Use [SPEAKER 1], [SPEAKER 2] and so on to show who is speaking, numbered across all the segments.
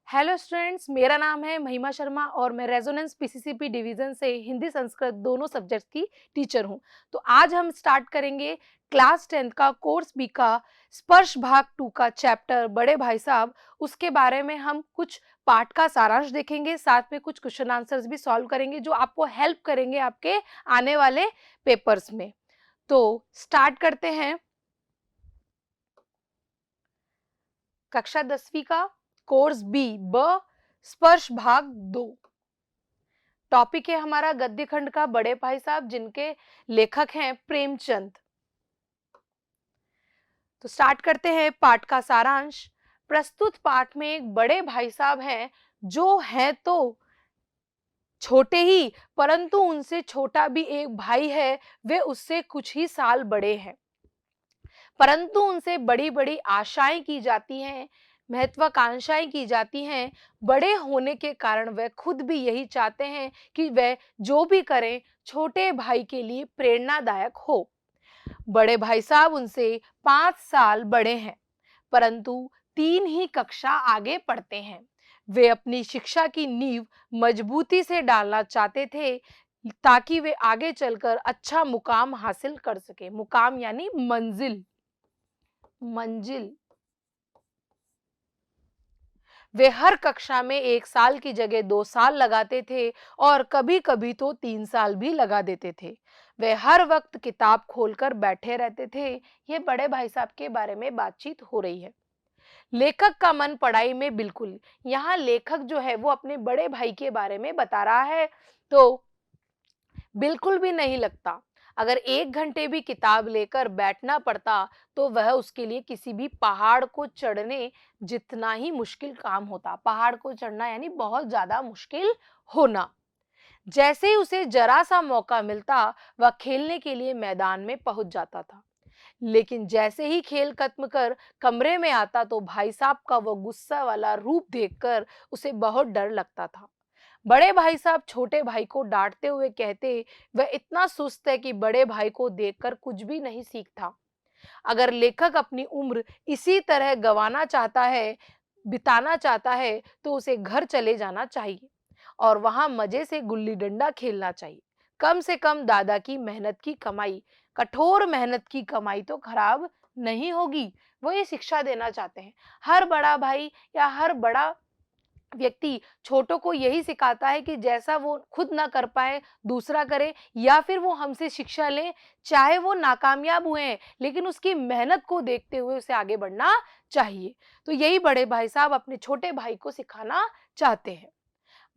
[SPEAKER 1] Hello students, मेरा नाम है महिमा शर्मा और मैं रेजोनेंस पीसीसीपी डिवीजन से हिंदी संस्कृत दोनों सब्जेक्ट्स की टीचर हूं। तो आज हम स्टार्ट करेंगे क्लास 10 का कोर्स बी का स्पर्श भाग 2 का चैप्टर बड़े भाई साहब। उसके बारे में हम कुछ पाठ का सारांश देखेंगे, साथ में कुछ क्वेश्चन आंसर्स भी सॉल्व करेंगे जो आपको हेल्प करेंगे आपके आने वाले पेपर्स में। तो स्टार्ट करते हैं कक्षा 10वीं का कोर्स बी ब स्पर्श भाग 2। टॉपिक है हमारा गद्य खंड का बड़े भाई साहब, जिनके लेखक हैं प्रेमचंद। तो स्टार्ट करते हैं पाठ का सारांश। प्रस्तुत पाठ में एक बड़े भाई साहब हैं जो हैं तो छोटे ही, परंतु उनसे छोटा भी एक भाई है। वे उससे कुछ ही साल बड़े हैं, परंतु उनसे बड़ी बड़ी आशाएं की जाती हैं, महत्वाकांक्षाएं की जाती हैं। बड़े होने के कारण वह खुद भी यही चाहते हैं कि वह जो भी करें छोटे भाई के लिए प्रेरणादायक हो। बड़े भाई साहब उनसे 5 साल बड़े हैं, परंतु 3 ही कक्षा आगे पढ़ते हैं। वे अपनी शिक्षा की नींव मजबूती से डालना चाहते थे ताकि वे आगे चलकर अच्छा मुकाम हासिल कर सके। मुकाम यानी मंजिल, मंजिल। वे हर कक्षा में 1 साल की जगह 2 साल लगाते थे और कभी कभी तो 3 साल भी लगा देते थे। वे हर वक्त किताब खोलकर बैठे रहते थे। ये बड़े भाई साहब के बारे में बातचीत हो रही है। लेखक का मन पढ़ाई में बिल्कुल, यहाँ लेखक जो है वो अपने बड़े भाई के बारे में बता रहा है, तो बिल्कुल भी नहीं लगता। अगर 1 घंटे भी किताब लेकर बैठना पड़ता तो वह उसके लिए किसी भी पहाड़ को चढ़ने जितना ही मुश्किल काम होता। पहाड़ को चढ़ना यानी बहुत ज्यादा मुश्किल होना। जैसे ही उसे जरा सा मौका मिलता वह खेलने के लिए मैदान में पहुंच जाता था। लेकिन जैसे ही खेल खत्म कर कमरे में आता तो भाई साहब का वो गुस्सा वाला रूप देखकर उसे बहुत डर लगता था। बड़े भाई साहब छोटे भाई को डांटते हुए कहते, वह इतना सुस्त है कि बड़े भाई को देखकर कुछ भी नहीं सीखता। अगर लेखक अपनी उम्र इसी तरह गंवाना चाहता है, बिताना चाहता है, तो उसे घर चले जाना चाहिए और वहां मजे से गुल्ली डंडा खेलना चाहिए। कम से कम दादा की मेहनत की कमाई, कठोर मेहनत की कमाई तो खराब नहीं होगी। वो ये शिक्षा देना चाहते हैं। हर बड़ा भाई या हर बड़ा व्यक्ति छोटों को यही सिखाता है कि जैसा वो खुद ना कर पाए दूसरा करे, या फिर वो हमसे शिक्षा ले, चाहे वो नाकामयाब हुए हैं लेकिन उसकी मेहनत को देखते हुए उसे आगे बढ़ना चाहिए। तो यही बड़े भाई साहब अपने छोटे भाई को सिखाना चाहते हैं।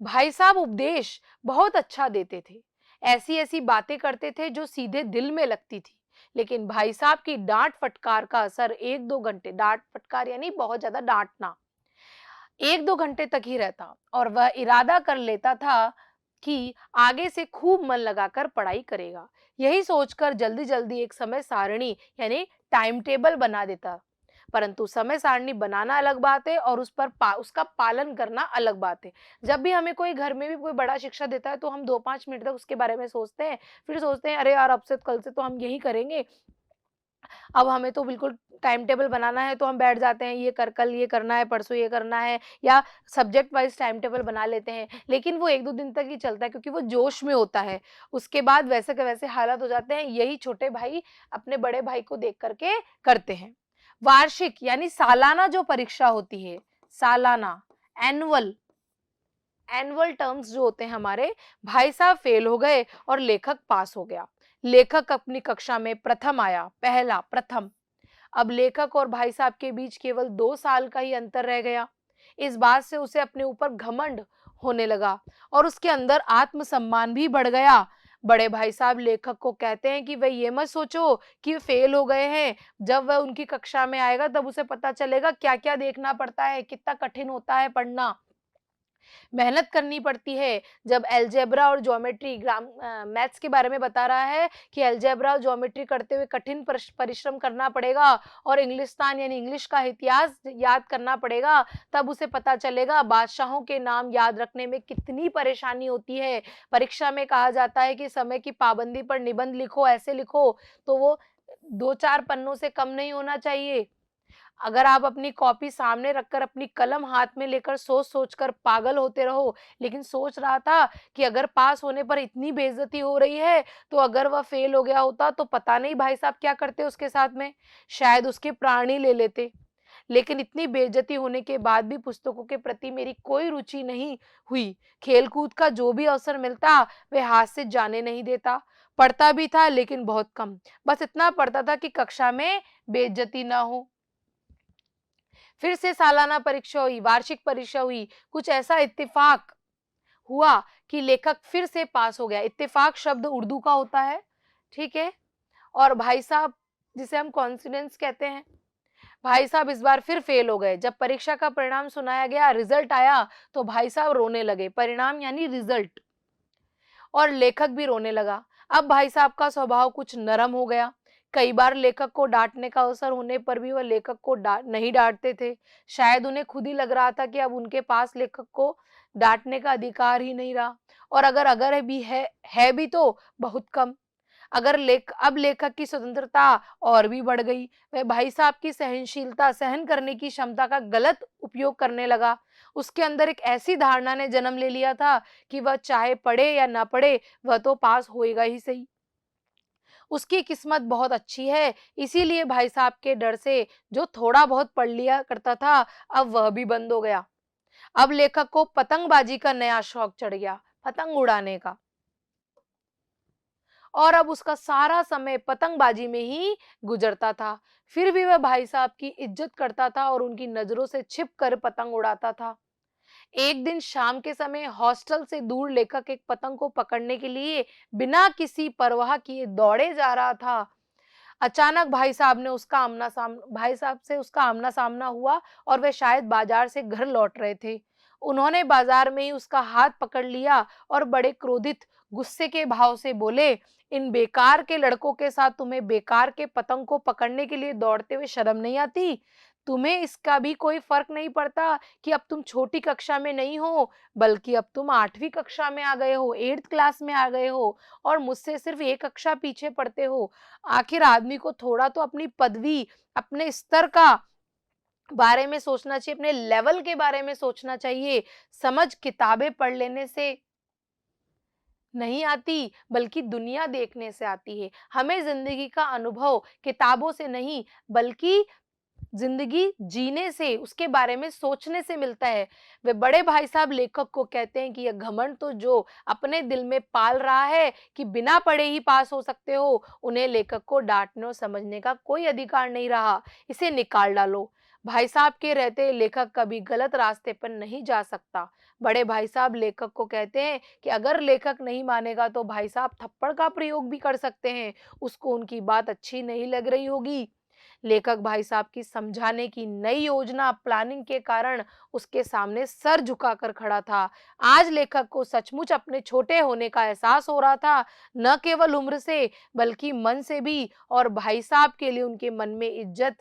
[SPEAKER 1] भाई साहब उपदेश बहुत अच्छा देते थे। ऐसी ऐसी बातें करते थे जो सीधे दिल में लगती थी। लेकिन भाई साहब की डांट फटकार का असर 1-2 घंटे, डांट फटकार यानी बहुत ज्यादा डांटना, 1-2 घंटे तक ही रहता और वह इरादा कर लेता था कि आगे से खूब मन लगाकर पढ़ाई करेगा। यही सोचकर जल्दी जल्दी एक समय सारणी यानी टाइम टेबल बना देता। परंतु समय सारणी बनाना अलग बात है और उस पर उसका पालन करना अलग बात है। जब भी हमें कोई घर में भी कोई बड़ा शिक्षा देता है तो हम 2-5 मिनट तक उसके बारे में सोचते हैं, फिर सोचते हैं अरे यार अब से कल से तो हम यही करेंगे, अब हमें तो बिल्कुल टाइम टेबल बनाना है। तो हम बैठ जाते हैं, ये कर, कल ये करना है, परसों ये करना है, या सब्जेक्ट वाइज टाइम टेबल बना लेते हैं। लेकिन वो 1-2 दिन तक ही चलता है क्योंकि वो जोश में होता है। उसके बाद वैसे के वैसे हालात हो जाते हैं। यही छोटे भाई अपने बड़े भाई को देख करके करते हैं। वार्षिक यानी सालाना जो परीक्षा होती है, सालाना, एनुअल, एनुअल टर्म्स जो होते हैं हमारे, भाई साहब फेल हो गए और लेखक पास हो गया। लेखक अपनी कक्षा में प्रथम आया, पहला, प्रथम। अब लेखक और भाई साहब के बीच केवल 2 साल का ही अंतर रह गया। इस बात से उसे अपने ऊपर घमंड होने लगा और उसके अंदर आत्मसम्मान भी बढ़ गया। बड़े भाई साहब लेखक को कहते हैं कि वह ये मत सोचो कि फेल हो गए हैं। जब वह उनकी कक्षा में आएगा तब उसे पता चलेगा क्या क्या देखना पड़ता है, कितना कठिन होता है पढ़ना, मेहनत करनी पड़ती है। जब अलजेब्रा और ज्योमेट्री, मैथ्स के बारे में बता रहा है कि अलजेब्रा और ज्योमेट्री करते हुए कठिन परिश्रम करना पड़ेगा और इंग्लिस्तान यानी इंग्लिश का इतिहास याद करना पड़ेगा, तब उसे पता चलेगा बादशाहों के नाम याद रखने में कितनी परेशानी होती है। परीक्षा में कहा जाता है कि समय की पाबंदी पर निबंध लिखो, ऐसे लिखो, तो वो 2-4 पन्नों से कम नहीं होना चाहिए। अगर आप अपनी कॉपी सामने रखकर अपनी कलम हाथ में लेकर सोच-सोच कर पागल होते रहो, लेकिन सोच रहा था कि अगर पास होने पर इतनी बेइज्जती हो रही है, तो अगर वह फेल हो गया होता तो पता नहीं भाई साहब क्या करते उसके साथ में, शायद उसके प्राण ही ले लेते। लेकिन इतनी बेइज्जती होने के बाद भी पुस्तकों के प्रति मेरी कोई रुचि नहीं हुई। खेल-कूद का जो भी अवसर मिलता, वह हाथ से जाने नहीं देता। पढ़ता भी था लेकिन बहुत कम, बस इतना पढ़ता था कि कक्षा में बेइज्जती ना हो। फिर से सालाना परीक्षा हुई, वार्षिक परीक्षा हुई, कुछ ऐसा इत्तेफाक हुआ कि लेखक फिर से पास हो गया। इत्तेफाक शब्द उर्दू का होता है, ठीक है? और भाई साहब जिसे हम कोइंसिडेंस कहते हैं, भाई साहब इस बार फिर फेल हो गए। जब परीक्षा का परिणाम सुनाया गया, रिजल्ट आया, तो भाई साहब रोने लगे। परिणाम यानी रिजल्ट। और लेखक भी रोने लगा। अब भाई साहब का स्वभाव कुछ नरम हो गया। कई बार लेखक को डाँटने का अवसर होने पर भी वह लेखक को नहीं डाँटते थे। शायद उन्हें खुद ही लग रहा था कि अब उनके पास लेखक को डाँटने का अधिकार ही नहीं रहा, और अगर भी है भी तो बहुत कम। अगर अब लेखक की स्वतंत्रता और भी बढ़ गई। वह भाई साहब की सहनशीलता, सहन करने की क्षमता का गलत उपयोग करने लगा। उसके अंदर एक ऐसी धारणा ने जन्म ले लिया था कि वह चाहे पढ़े या ना पढ़े, वह तो पास होएगा ही सही। उसकी किस्मत बहुत अच्छी है, इसीलिए भाई साहब के डर से जो थोड़ा बहुत पढ़ लिया करता था, अब वह भी बंद हो गया। अब लेखक को पतंगबाजी का नया शौक चढ़ गया, पतंग उड़ाने का। और अब उसका सारा समय पतंगबाजी में ही गुजरता था। फिर भी वह भाई साहब की इज्जत करता था और उनकी नजरों से छिप कर पतंग उड़ाता था। एक दिन शाम के समय हॉस्टल से दूर लेखक एक पतंग को पकड़ने के लिए बिना किसी परवाह किए दौड़े जा रहा था। अचानक भाई साहब से उसका आमना सामना हुआ, और वे शायद बाजार से घर लौट रहे थे। उन्होंने बाजार में ही उसका हाथ पकड़ लिया और बड़े क्रोधित गुस्से के भाव से बोले, इन बेकार के लड़कों के साथ तुम्हें बेकार के पतंग को पकड़ने के लिए दौड़ते हुए शर्म नहीं आती? तुम्हें इसका भी कोई फर्क नहीं पड़ता कि अब तुम छोटी कक्षा में नहीं हो, बल्कि अब तुम 8वीं कक्षा में आ गए हो, 8th क्लास में आ गए हो, और मुझसे सिर्फ एक कक्षा पीछे पढ़ते हो। आखिर आदमी को थोड़ा तो अपनी पदवी, अपने स्तर का बारे में सोचना चाहिए, अपने लेवल के बारे में सोचना चाहिए। समझ किताबें पढ़ लेने से नहीं आती, बल्कि दुनिया देखने से आती है। हमें ज़िंदगी का अनुभव किताबों से नहीं, बल्कि ज़िंदगी जीने से, उसके बारे में सोचने से मिलता है। वे बड़े भाई साहब लेखक को कहते हैं कि यह घमंड तो जो अपने दिल में पाल रहा है कि बिना पढ़े ही पास हो सकते हो, उन्हें लेखक को डाँटने और समझने का कोई अधिकार नहीं रहा। इसे निकाल डालो। भाई साहब के रहते लेखक कभी गलत रास्ते पर नहीं जा सकता। बड़े भाई साहब लेखक को कहते हैं कि अगर लेखक नहीं मानेगा तो भाई साहब थप्पड़ का प्रयोग भी कर सकते हैं। उसको उनकी बात अच्छी नहीं लग रही होगी। लेखक भाई साहब की समझाने की नई योजना प्लानिंग के कारण उसके सामने सर झुकाकर खड़ा था। आज लेखक को सचमुच अपने छोटे होने का एहसास हो रहा था, न केवल उम्र से बल्कि मन से भी, और भाई साहब के लिए उनके मन में इज्जत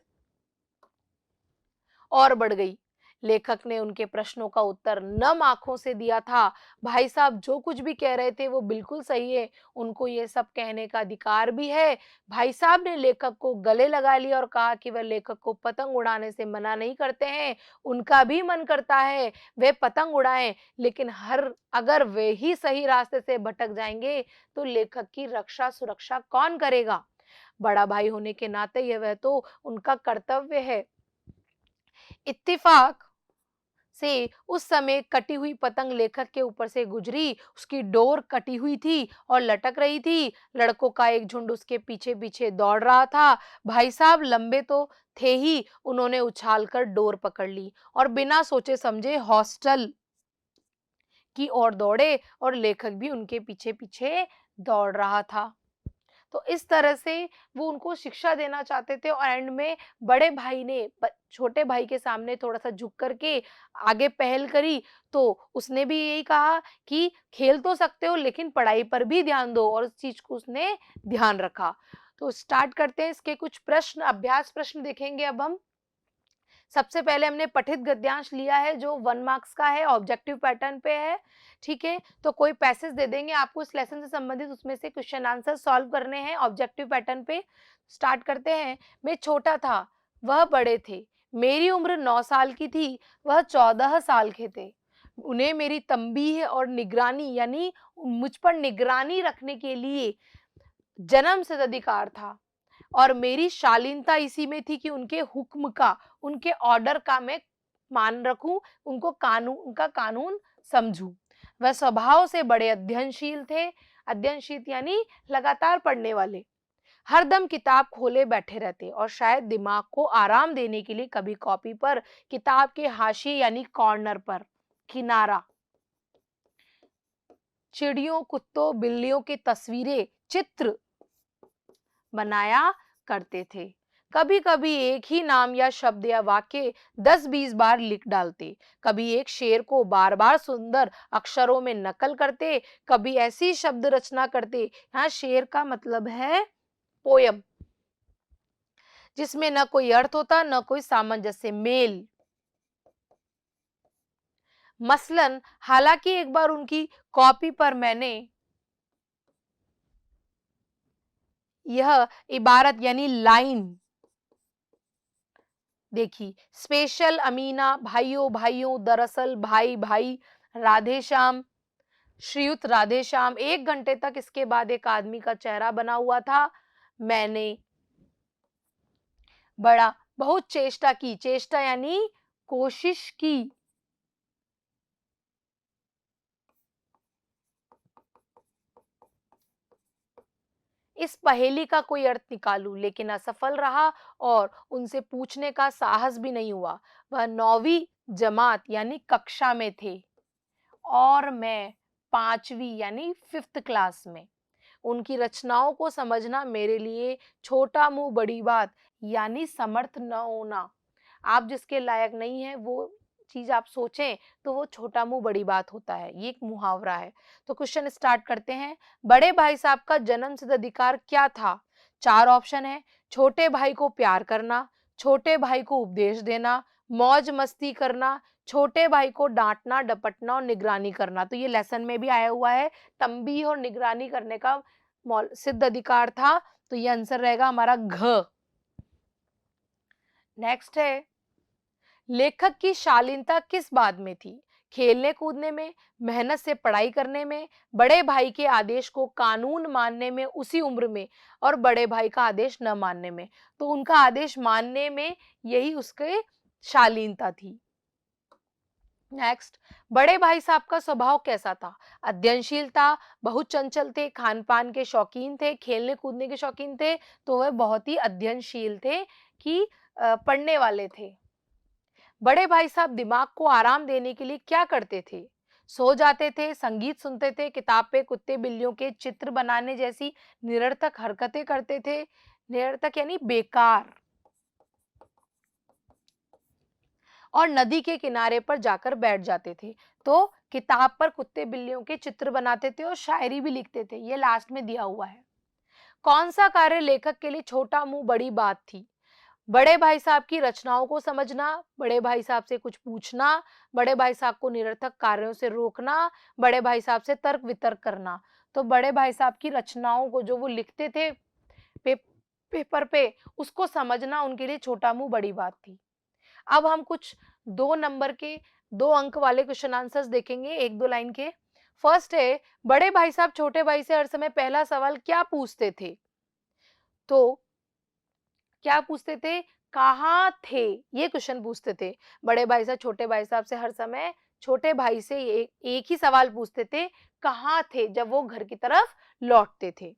[SPEAKER 1] और बढ़ गई। लेखक ने उनके प्रश्नों का उत्तर नम आंखों से दिया था। भाई साहब जो कुछ भी कह रहे थे वो बिल्कुल सही है, उनको ये सब कहने का अधिकार भी है। भाई साहब ने लेखक को गले लगा लिया और कहा कि वह लेखक को पतंग उड़ाने से मना नहीं करते हैं, उनका भी मन करता है वे पतंग उड़ाएं, लेकिन हर अगर वे ही सही रास्ते से भटक जाएंगे तो लेखक की रक्षा सुरक्षा कौन करेगा? बड़ा भाई होने के नाते यह वह तो उनका कर्तव्य है। इत्तेफाक से उस समय कटी हुई पतंग लेखक के ऊपर से गुजरी। उसकी डोर कटी हुई थी और लटक रही थी। लड़कों का एक झुंड उसके पीछे पीछे दौड़ रहा था। भाई साहब लंबे तो थे ही, उन्होंने उछालकर डोर पकड़ ली और बिना सोचे समझे हॉस्टल की ओर दौड़े, और लेखक भी उनके पीछे पीछे दौड़ रहा था। तो इस तरह से वो उनको शिक्षा देना चाहते थे, और एंड में बड़े भाई ने छोटे भाई के सामने थोड़ा सा झुक करके आगे पहल करी, तो उसने भी यही कहा कि खेल तो सकते हो लेकिन पढ़ाई पर भी ध्यान दो, और उस चीज को उसने ध्यान रखा। तो स्टार्ट करते हैं, इसके कुछ प्रश्न, अभ्यास प्रश्न देखेंगे अब हम। सबसे पहले हमने पठित गद्यांश लिया है जो 1 मार्क्स का है, ऑब्जेक्टिव पैटर्न पे है, ठीक है? तो कोई पैसेज दे देंगे आपको इस लेसन से संबंधित, उसमें से क्वेश्चन आंसर सॉल्व करने हैं ऑब्जेक्टिव पैटर्न पे। स्टार्ट करते हैं। मैं छोटा था, वह बड़े थे। मेरी उम्र 9 साल की थी, वह 14 साल के थे। उन्हें मेरी तंबीह और निगरानी यानी मुझ पर निगरानी रखने के लिए जन्मसिद्ध अधिकार था और मेरी शालीनता इसी में थी कि उनके हुक्म का, उनके ऑर्डर का मैं मान रखूं, उनका कानून समझूं। वह स्वभाव से बड़े अध्ययनशील थे। अध्ययनशील यानी लगातार पढ़ने वाले। हरदम किताब खोले बैठे रहते और शायद दिमाग को आराम देने के लिए कभी कॉपी पर, किताब के हाशिए यानी कॉर्नर पर किनारा चिड़ियों, कुत्तों, बिल्लियों की तस्वीरें, चित्र बनाया करते थे। कभी कभी एक ही नाम या शब्द या वाक्य 10-20 बार लिख डालते। कभी एक शेर को बार बार सुंदर अक्षरों में नकल करते, कभी ऐसी शब्द रचना करते। यहाँ शेर का मतलब है पोयम, जिसमें न कोई अर्थ होता न कोई सामंजस्य मेल। मसलन हालांकि एक बार उनकी कॉपी पर मैंने यह इबारत यानी लाइन देखी, स्पेशल अमीना, भाइयों भाइयों, दरअसल भाई भाई, राधे श्याम, श्रीयुत राधे श्याम। 1 घंटे तक इसके बाद एक आदमी का चेहरा बना हुआ था। मैंने बड़ा बहुत चेष्टा की, चेष्टा यानी कोशिश की। इस पहेली का कोई अर्थ निकालूं, लेकिन असफल रहा और उनसे पूछने का साहस भी नहीं हुआ। वह 9वीं जमात यानी कक्षा में थे और मैं 5वीं यानी 5th क्लास में। उनकी रचनाओं को समझना मेरे लिए छोटा मुंह बड़ी बात यानी समर्थ न होना। आप जिसके लायक नहीं है वो चीज आप सोचें तो वो छोटा मुंह बड़ी बात होता है। ये एक मुहावरा है। तो क्वेश्चन स्टार्ट करते हैं। बड़े भाई साहब का जन्मसिद्ध अधिकार क्या था? 4 ऑप्शन है। छोटे भाई को प्यार करना, छोटे भाई को उपदेश देना, मौज मस्ती करना, छोटे भाई को डांटना डपटना और निगरानी करना। तो ये लेसन में भी आया हुआ है। तंबीह और निगरानी करने का सिद्ध अधिकार था। तो ये आंसर रहेगा हमारा घ। नेक्स्ट है, लेखक की शालीनता किस बात में थी? खेलने कूदने में, मेहनत से पढ़ाई करने में, बड़े भाई के आदेश को कानून मानने में उसी उम्र में, और बड़े भाई का आदेश न मानने में। तो उनका आदेश मानने में यही उसके शालीनता थी। नेक्स्ट, बड़े भाई साहब का स्वभाव कैसा था? अध्ययनशील था, बहुत चंचल थे, खान पान के शौकीन थे, खेलने कूदने के शौकीन थे। तो वह बहुत ही अध्ययनशील थे कि पढ़ने वाले थे। बड़े भाई साहब दिमाग को आराम देने के लिए क्या करते थे? सो जाते थे, संगीत सुनते थे, किताब पे कुत्ते बिल्लियों के चित्र बनाने जैसी निरर्थक हरकतें करते थे। निरर्थक यानी बेकार। और नदी के किनारे पर जाकर बैठ जाते थे। तो किताब पर कुत्ते बिल्लियों के चित्र बनाते थे और शायरी भी लिखते थे। ये लास्ट में दिया हुआ है। कौन सा कार्य लेखक के लिए छोटा मुंह बड़ी बात थी? बड़े भाई साहब की रचनाओं को समझना, बड़े भाई साहब से कुछ पूछना, बड़े भाई साहब को निरर्थक कार्यों से रोकना, बड़े भाई साहब से तर्क वितर्क करना। तो बड़े भाई साहब की रचनाओं को जो वो लिखते थे पे, पेपर पे, उसको समझना उनके लिए छोटा मुंह बड़ी बात थी। अब हम कुछ 2 नंबर के 2 अंक वाले क्वेश्चन आंसर्स देखेंगे, 1-2 लाइन के। फर्स्ट है, बड़े भाई साहब छोटे भाई से हर समय पहला सवाल क्या पूछते थे? तो क्या पूछते थे? कहाँ थे? ये क्वेश्चन पूछते थे। बड़े भाई साहब छोटे भाई साहब से हर समय छोटे भाई से एक ही सवाल पूछते थे, कहाँ थे? जब वो घर की तरफ लौटते थे।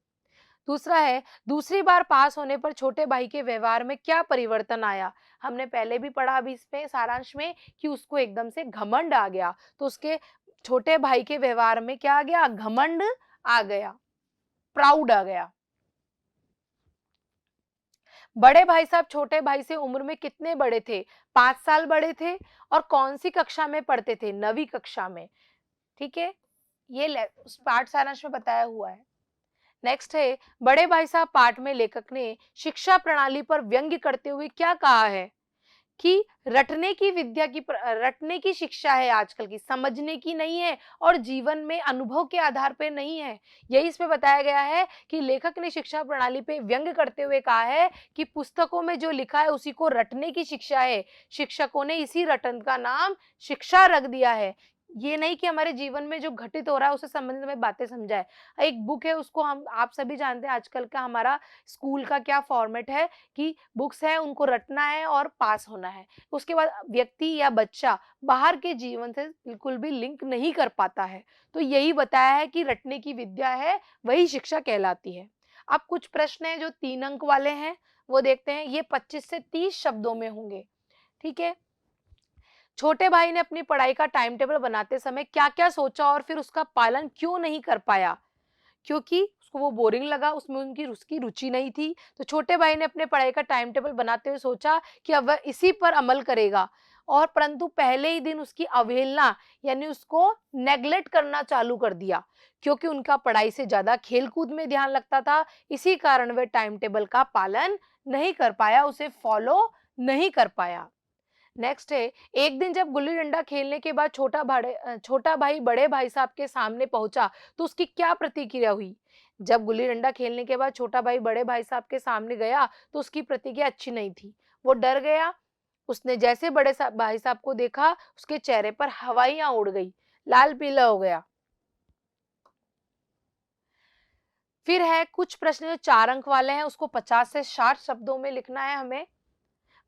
[SPEAKER 1] दूसरा है, दूसरी बार पास होने पर छोटे भाई के व्यवहार में क्या परिवर्तन आया? हमने पहले भी पढ़ा अभी इसमें सारांश में कि उसको एकदम से घमंड आ गया। तो उसके छोटे भाई के व्यवहार में क्या आ गया? घमंड आ गया, प्राउड आ गया। बड़े भाई साहब छोटे भाई से उम्र में कितने बड़े थे? 5 साल बड़े थे। और कौन सी कक्षा में पढ़ते थे? 9वीं कक्षा में। ठीक है, ये उस पाठ सारांश में बताया हुआ है। नेक्स्ट है, बड़े भाई साहब पाठ में लेखक ने शिक्षा प्रणाली पर व्यंग्य करते हुए क्या कहा है? कि रटने की शिक्षा है आजकल की, समझने की नहीं है और जीवन में अनुभव के आधार पे नहीं है। यही इसमें बताया गया है कि लेखक ने शिक्षा प्रणाली पे व्यंग करते हुए कहा है कि पुस्तकों में जो लिखा है उसी को रटने की शिक्षा है। शिक्षकों ने इसी रटन का नाम शिक्षा रख दिया है। ये नहीं कि हमारे जीवन में जो घटित हो रहा है उससे संबंधित हमें बातें समझाए। एक बुक है, उसको हम आप सभी जानते हैं, आजकल का हमारा स्कूल का क्या फॉर्मेट है कि बुक्स है उनको रटना है और पास होना है। उसके बाद व्यक्ति या बच्चा बाहर के जीवन से बिल्कुल भी लिंक नहीं कर पाता है। तो यही बताया है कि रटने की विद्या है वही शिक्षा कहलाती है। अब कुछ प्रश्न हैं जो 3 अंक वाले हैं, वो देखते हैं। ये 25 से 30 शब्दों में होंगे, ठीक है। छोटे भाई ने अपनी पढ़ाई का टाइम टेबल बनाते समय क्या-क्या सोचा और फिर उसका पालन क्यों नहीं कर पाया? क्योंकि उसको वो बोरिंग लगा, उसमें उनकी उसकी रुचि नहीं थी। तो छोटे भाई ने अपने पढ़ाई का टाइम टेबल बनाते हुए सोचा कि अब वह इसी पर अमल करेगा, और परंतु पहले ही दिन उसकी अवहेलना यानी उसको नेग्लेक्ट करना चालू कर दिया, क्योंकि उनका पढ़ाई से ज़्यादा खेल-कूद में ध्यान लगता था। इसी कारण वह टाइम टेबल का पालन नहीं कर पाया, उसे फॉलो नहीं कर पाया। नेक्स्ट है, एक दिन जब गुल्ली डंडा खेलने के बाद छोटा भाई बड़े भाई साहब के सामने पहुंचा तो उसकी क्या प्रतिक्रिया हुई? जब गुल्ली डंडा खेलने के बाद छोटा भाई बड़े भाई साहब के सामने गया तो उसकी प्रतिक्रिया अच्छी नहीं थी। वो डर गया। उसने जैसे भाई साहब को देखा, उसके चेहरे पर हवाइयां उड़ गई, लाल पीला हो गया। फिर है कुछ प्रश्न जो 4 अंक वाले हैं, उसको 50 से 60 शब्दों में लिखना है हमें।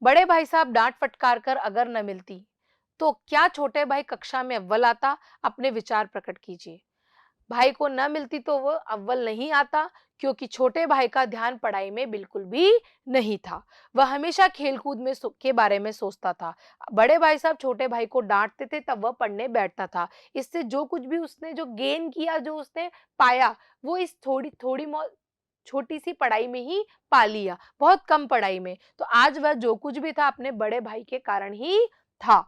[SPEAKER 1] बड़े भाई साहब डांट फटकार कर अगर न मिलती तो क्या छोटे भाई कक्षा में अव्वल आता? अपने विचार प्रकट कीजिए। भाई को न मिलती तो वो अव्वल नहीं आता, क्योंकि छोटे भाई का ध्यान पढ़ाई में बिल्कुल भी नहीं था। वह हमेशा खेलकूद के बारे में सोचता था। बड़े भाई साहब छोटे भाई को डांटते थे तब वह पढ़ने बैठता था। इससे जो कुछ भी उसने जो गेन किया, जो उसने पाया, वो इस थोड़ी थोड़ी छोटी सी पढ़ाई में ही पा लिया, बहुत कम पढ़ाई में। तो आज वह जो कुछ भी था अपने बड़े भाई के कारण ही था।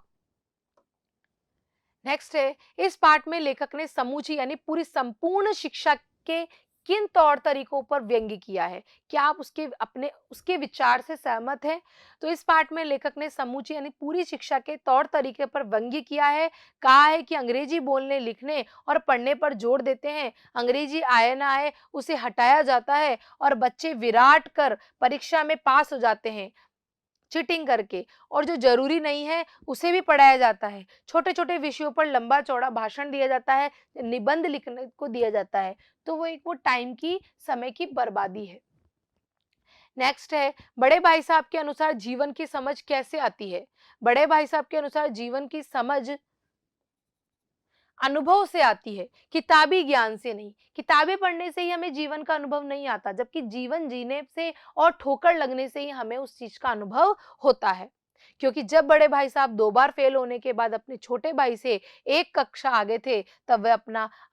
[SPEAKER 1] नेक्स्ट है, इस पाठ में लेखक ने समूची यानी पूरी संपूर्ण शिक्षा के किन तौर तरीकों पर व्यंग्य किया है? क्या आप उसके विचार से सहमत हैं? तो इस पाठ में लेखक ने समूची यानी पूरी शिक्षा के तौर तरीके पर व्यंग्य किया है। कहा है कि अंग्रेजी बोलने, लिखने और पढ़ने पर जोर देते हैं। अंग्रेजी आए ना आए उसे हटाया जाता है और बच्चे विराट कर परीक्षा में पास हो जाते हैं चीटिंग करके, और जो जरूरी नहीं है उसे भी पढ़ाया जाता है। छोटे-छोटे विषयों पर लंबा चौड़ा भाषण दिया जाता है, निबंध लिखने को दिया जाता है। तो वो टाइम की, समय की बर्बादी है। नेक्स्ट है, बड़े भाई साहब के अनुसार जीवन की समझ कैसे आती है? बड़े भाई साहब के अनुसार जीवन की समझ अनुभव से आती है, किताबी ज्ञान से नहीं। किताबें पढ़ने से ही हमें जीवन का अनुभव नहीं आता, जबकि जीवन जीने से और ठोकर लगने से ही हमें उस चीज का अनुभव होता है। क्योंकि जब बड़े भाई साहब 2 बार फेल होने के बाद अपने छोटे भाई से एक कक्षा आगे थे, तब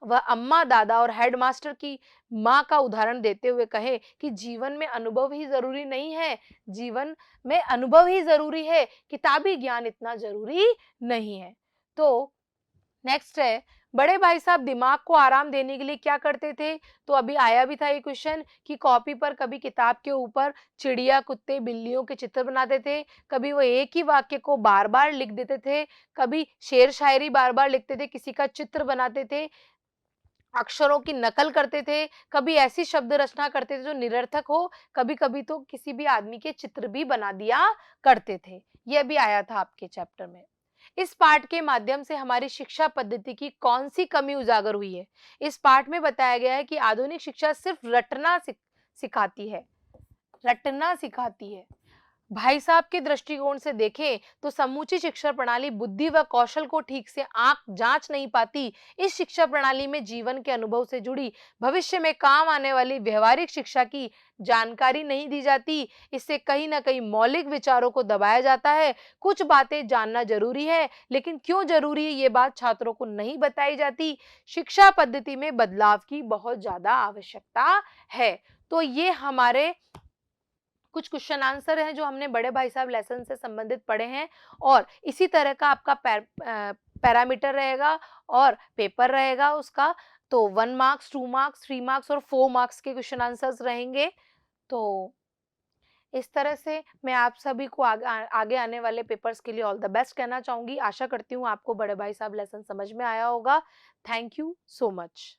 [SPEAKER 1] वह अम्मा, दादा और हेडमास्टर की माँ का उदाहरण देते हुए कहे कि जीवन में अनुभव ही जरूरी नहीं है, जीवन में अनुभव ही जरूरी है, किताबी ज्ञान इतना जरूरी नहीं है। तो नेक्स्ट है, बड़े भाई साहब दिमाग को आराम देने के लिए क्या करते थे? तो अभी आया भी था ये क्वेश्चन कि कॉपी पर कभी किताब के ऊपर चिड़िया, कुत्ते, बिल्लियों के चित्र बनाते थे, कभी वो एक ही वाक्य को बार-बार लिख देते थे, कभी शेर शायरी बार-बार लिखते थे, किसी का चित्र बनाते थे, अक्षरों की नकल करते थे, कभी ऐसी शब्द रचना करते थे जो निरर्थक हो, कभी-कभी तो किसी भी आदमी के चित्र भी बना दिया करते थे। ये भी आया था आपके चैप्टर में। इस पाठ के माध्यम से हमारी शिक्षा पद्धति की कौन सी कमी उजागर हुई है? इस पाठ में बताया गया है कि आधुनिक शिक्षा सिर्फ सिखाती है, रटना सिखाती है। भाई साहब के दृष्टिकोण से देखें तो समूची शिक्षा प्रणाली बुद्धि व कौशल को ठीक से आंक जांच नहीं पाती। इस शिक्षा प्रणाली में जीवन के अनुभव से जुड़ी भविष्य में काम आने वाली व्यवहारिक शिक्षा की जानकारी नहीं दी जाती। इससे कहीं ना कहीं मौलिक विचारों को दबाया जाता है। कुछ बातें जानना जरूरी है, लेकिन क्यों जरूरी है ये बात छात्रों को नहीं बताई जाती। शिक्षा पद्धति में बदलाव की बहुत ज्यादा आवश्यकता है। तो ये हमारे कुछ क्वेश्चन आंसर हैं जो हमने बड़े भाई साहब लेसन से संबंधित पढ़े हैं, और इसी तरह का आपका पैरामीटर रहेगा और पेपर रहेगा उसका। तो 1 मार्क्स, 2 मार्क्स, 3 मार्क्स और 4 मार्क्स के क्वेश्चन आंसर्स रहेंगे। तो इस तरह से मैं आप सभी को आगे आने वाले पेपर्स के लिए ऑल द बेस्ट कहना चाहूँगी। आशा करती हूँ आपको बड़े भाई साहब लेसन समझ में आया होगा। Thank you so much.